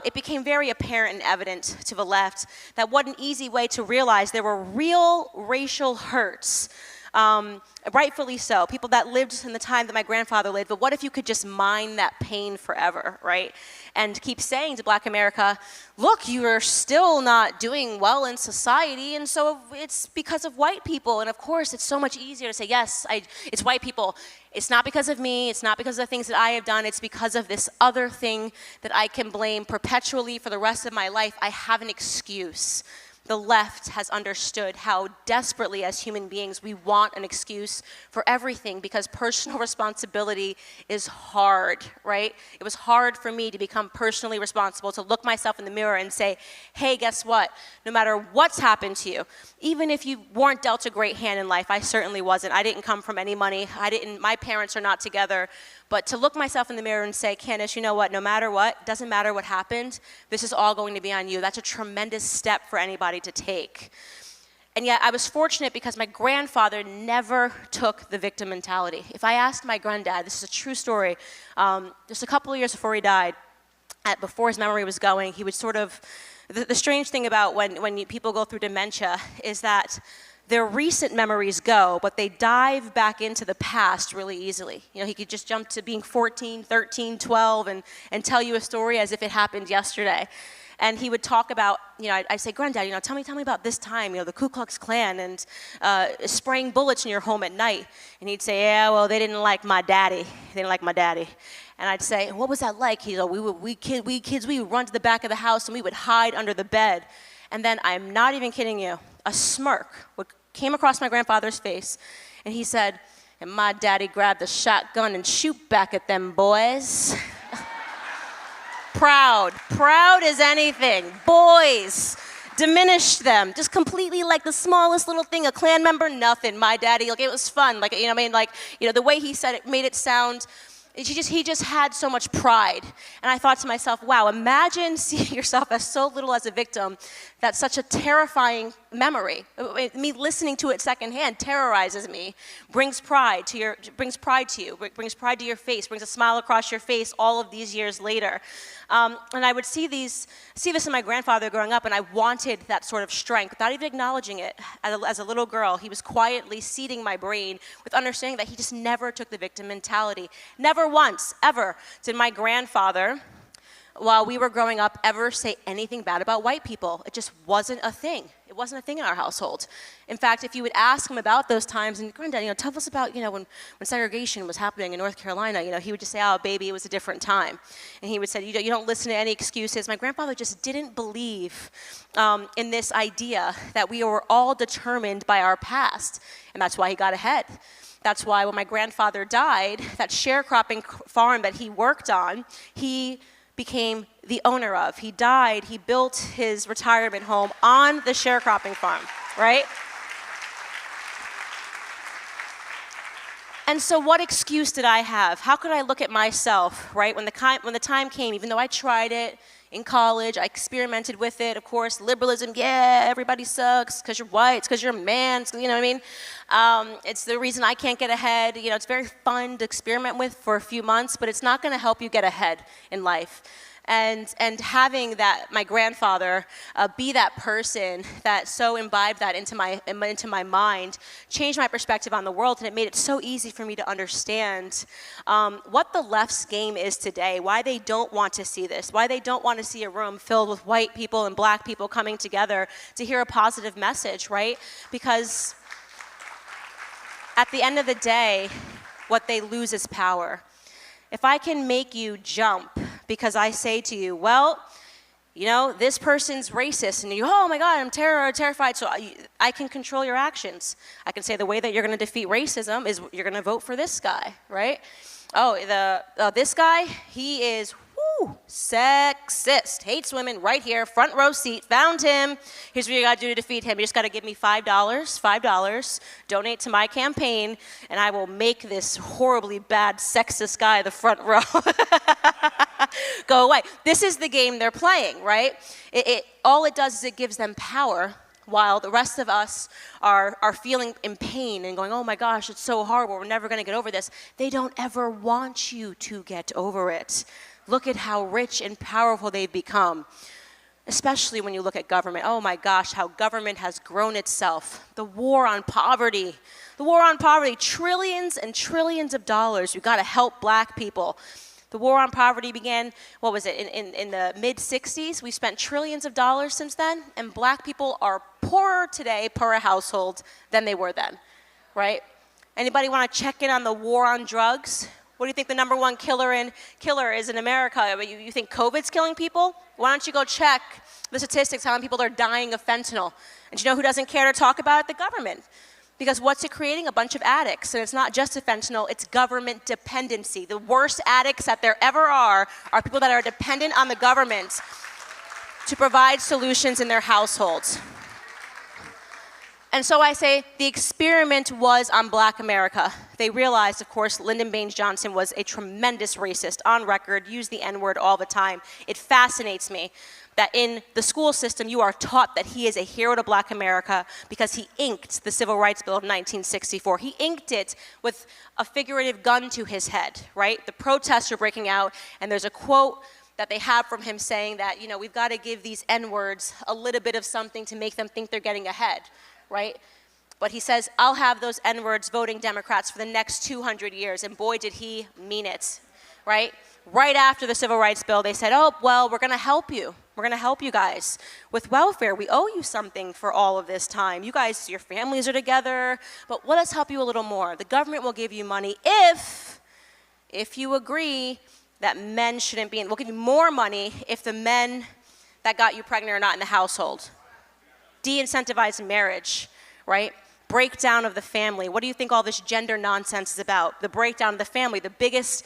it became very apparent and evident to the left that what an easy way to realize there were real racial hurts, rightfully so, people that lived in the time that my grandfather lived, but what if you could just mine that pain forever, right? And keep saying to Black America, look, you are still not doing well in society, and so it's because of white people. And of course, it's so much easier to say, yes, it's white people. It's not because of me, it's not because of the things that I have done, it's because of this other thing that I can blame perpetually for the rest of my life. I have an excuse. The left has understood how desperately as human beings we want an excuse for everything because personal responsibility is hard, right? It was hard for me to become personally responsible, to look myself in the mirror and say, hey, guess what? No matter what's happened to you, even if you weren't dealt a great hand in life, I certainly wasn't. I didn't come from any money. My parents are not together. But to look myself in the mirror and say, Candace, you know what, no matter what, doesn't matter what happened, this is all going to be on you. That's a tremendous step for anybody to take. And yet I was fortunate because my grandfather never took the victim mentality. If I asked my granddad, this is a true story, just a couple of years before he died, before his memory was going, he would sort of, the strange thing about when people go through dementia is that their recent memories go, but they dive back into the past really easily. You know, he could just jump to being 14, 13, 12 and tell you a story as if it happened yesterday. And he would talk about, you know, I'd say, Granddad, you know, tell me about this time, you know, the Ku Klux Klan and spraying bullets in your home at night. And he'd say, yeah, well, they didn't like my daddy. They didn't like my daddy. And I'd say, what was that like? He'd go, we kids, we would run to the back of the house and we would hide under the bed. And then, I'm not even kidding you, a smirk came across my grandfather's face, and he said, and my daddy grabbed the shotgun and shoot back at them boys. Proud as anything. Boys, diminished them, just completely like the smallest little thing, a Klan member, nothing. My daddy, like it was fun, like, you know what I mean, like, you know, the way he said it made it sound, he just had so much pride. And I thought to myself, wow, imagine seeing yourself as so little as a victim. That's such a terrifying memory. Me listening to it secondhand terrorizes me, brings pride to you, brings pride to your face, brings a smile across your face all of these years later. And I would see this in my grandfather growing up, and I wanted that sort of strength without even acknowledging it. As a little girl, he was quietly seeding my brain with understanding that he just never took the victim mentality. Never once, ever, did my grandfather, while we were growing up, ever say anything bad about white people. It just wasn't a thing. It wasn't a thing in our household. In fact, if you would ask him about those times, and Granddad, you know, tell us about, you know, when segregation was happening in North Carolina, you know, he would just say, oh, baby, it was a different time. And he would say, you don't listen to any excuses. My grandfather just didn't believe in this idea that we were all determined by our past, and that's why he got ahead. That's why when my grandfather died, that sharecropping farm that he worked on, he became the owner of. He died, he built his retirement home on the sharecropping farm, right? And so what excuse did I have? How could I look at myself, right? When the time came, even though I tried it in college, I experimented with it, of course, liberalism, yeah, everybody sucks, because you're white, it's because you're a man, you know what I mean? It's the reason I can't get ahead. You know, it's very fun to experiment with for a few months, but it's not gonna help you get ahead in life. And having that, my grandfather be that person that so imbibed that into my mind, changed my perspective on the world, and it made it so easy for me to understand what the left's game is today, why they don't want to see this, why they don't want to see a room filled with white people and black people coming together to hear a positive message, right? Because at the end of the day, what they lose is power. If I can make you jump because I say to you, well, you know, this person's racist, and you, oh my God, I'm terrified, so I can control your actions. I can say the way that you're gonna defeat racism is you're gonna vote for this guy, right? Oh, this guy, he is, sexist, hates women, right here, front row seat, found him. Here's what you gotta do to defeat him. You just gotta give me $5, donate to my campaign, and I will make this horribly bad sexist guy the front row go away. This is the game they're playing, right? All it does is it gives them power, while the rest of us are feeling in pain and going, oh my gosh, it's so horrible, we're never gonna get over this. They don't ever want you to get over it. Look at how rich and powerful they've become. Especially when you look at government. Oh my gosh, how government has grown itself. The war on poverty. The war on poverty, trillions and trillions of dollars. We've got to help black people. The war on poverty began, what was it, in the mid-60s? We spent trillions of dollars since then, and black people are poorer today per household than they were then, right? Anybody want to check in on the war on drugs? What do you think the number one killer is in America? You think COVID's killing people? Why don't you go check the statistics, how many people are dying of fentanyl? And you know who doesn't care to talk about it? The government. Because what's it creating? A bunch of addicts. And it's not just a fentanyl, it's government dependency. The worst addicts that there ever are people that are dependent on the government to provide solutions in their households. And so I say the experiment was on Black America. They realized, of course, Lyndon Baines Johnson was a tremendous racist, on record, used the N-word all the time. It fascinates me that in the school system you are taught that he is a hero to Black America because he inked the Civil Rights Bill of 1964. He inked it with a figurative gun to his head, right? The protests are breaking out, and there's a quote that they have from him saying that, you know, we've got to give these N-words a little bit of something to make them think they're getting ahead. Right? But he says, I'll have those N-words voting Democrats for the next 200 years. And boy, did he mean it, right? Right after the Civil Rights Bill, they said, oh, well, we're going to help you. We're going to help you guys with welfare. We owe you something for all of this time. You guys, your families are together, but let us help you a little more. The government will give you money if you agree that men shouldn't be in. We'll give you more money if the men that got you pregnant are not in the household. De-incentivize marriage, right? Breakdown of the family. What do you think all this gender nonsense is about? The breakdown of the family. The biggest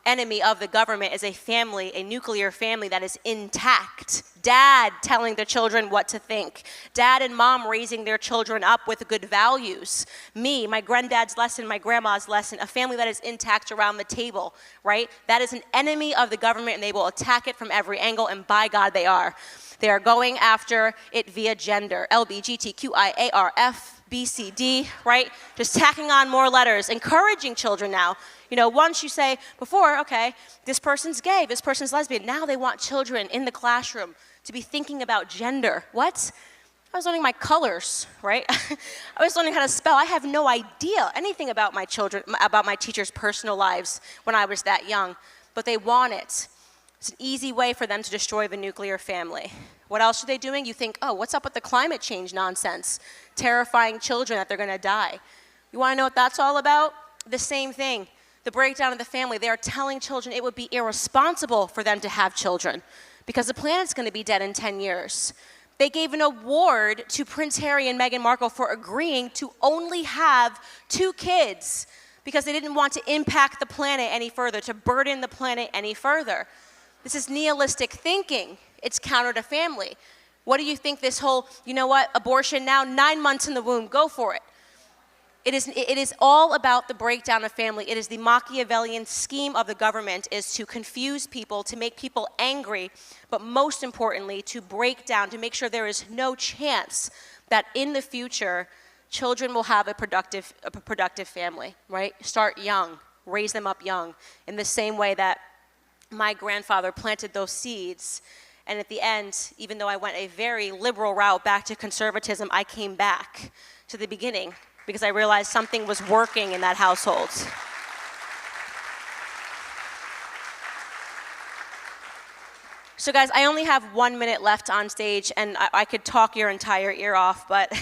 enemy of the government is a family, a nuclear family that is intact. Dad telling the children what to think. Dad and mom raising their children up with good values. Me, my granddad's lesson, my grandma's lesson, a family that is intact around the table, right? That is an enemy of the government, and they will attack it from every angle, and by God they are. They are going after it via gender, LBGTQIARF, BCD, right? Just tacking on more letters, encouraging children now. You know, once you say before, okay, this person's gay, this person's lesbian. Now they want children in the classroom to be thinking about gender. What? I was learning my colors, right? I was learning how to spell. I have no idea anything about my children, about my teachers' personal lives when I was that young, but they want it. It's an easy way for them to destroy the nuclear family. What else are they doing? You think, oh, what's up with the climate change nonsense? Terrifying children that they're going to die. You want to know what that's all about? The same thing. The breakdown of the family. They are telling children it would be irresponsible for them to have children because the planet's going to be dead in 10 years. They gave an award to Prince Harry and Meghan Markle for agreeing to only have 2 kids because they didn't want to impact the planet any further, to burden the planet any further. This is nihilistic thinking. It's counter to family. What do you think this whole, you know what, abortion now, 9 months in the womb, go for it. It is all about the breakdown of family. It is the Machiavellian scheme of the government is to confuse people, to make people angry, but most importantly, to break down, to make sure there is no chance that in the future, children will have a productive family, right? Start young, raise them up young, in the same way that my grandfather planted those seeds. And at the end, even though I went a very liberal route back to conservatism, I came back to the beginning because I realized something was working in that household. So guys, I only have 1 minute left on stage, and I could talk your entire ear off, but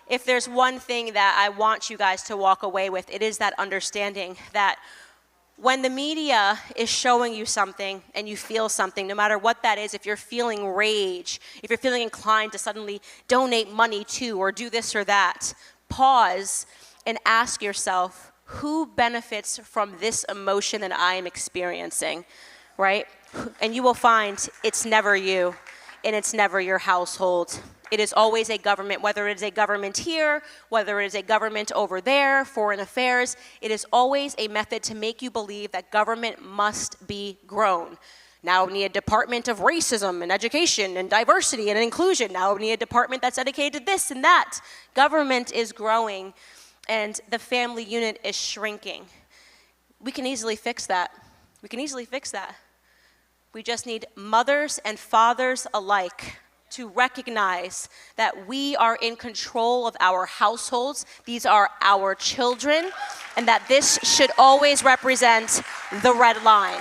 if there's one thing that I want you guys to walk away with, it is that understanding that when the media is showing you something and you feel something, no matter what that is, if you're feeling rage, if you're feeling inclined to suddenly donate money to or do this or that, pause and ask yourself, who benefits from this emotion that I am experiencing, right? And you will find it's never you and it's never your household. It is always a government, whether it is a government here, whether it is a government over there, foreign affairs, it is always a method to make you believe that government must be grown. Now we need a department of racism and education and diversity and inclusion. Now we need a department that's dedicated to this and that. Government is growing and the family unit is shrinking. We can easily fix that. We can easily fix that. We just need mothers and fathers alike to recognize that we are in control of our households. These are our children, and that this should always represent the red line.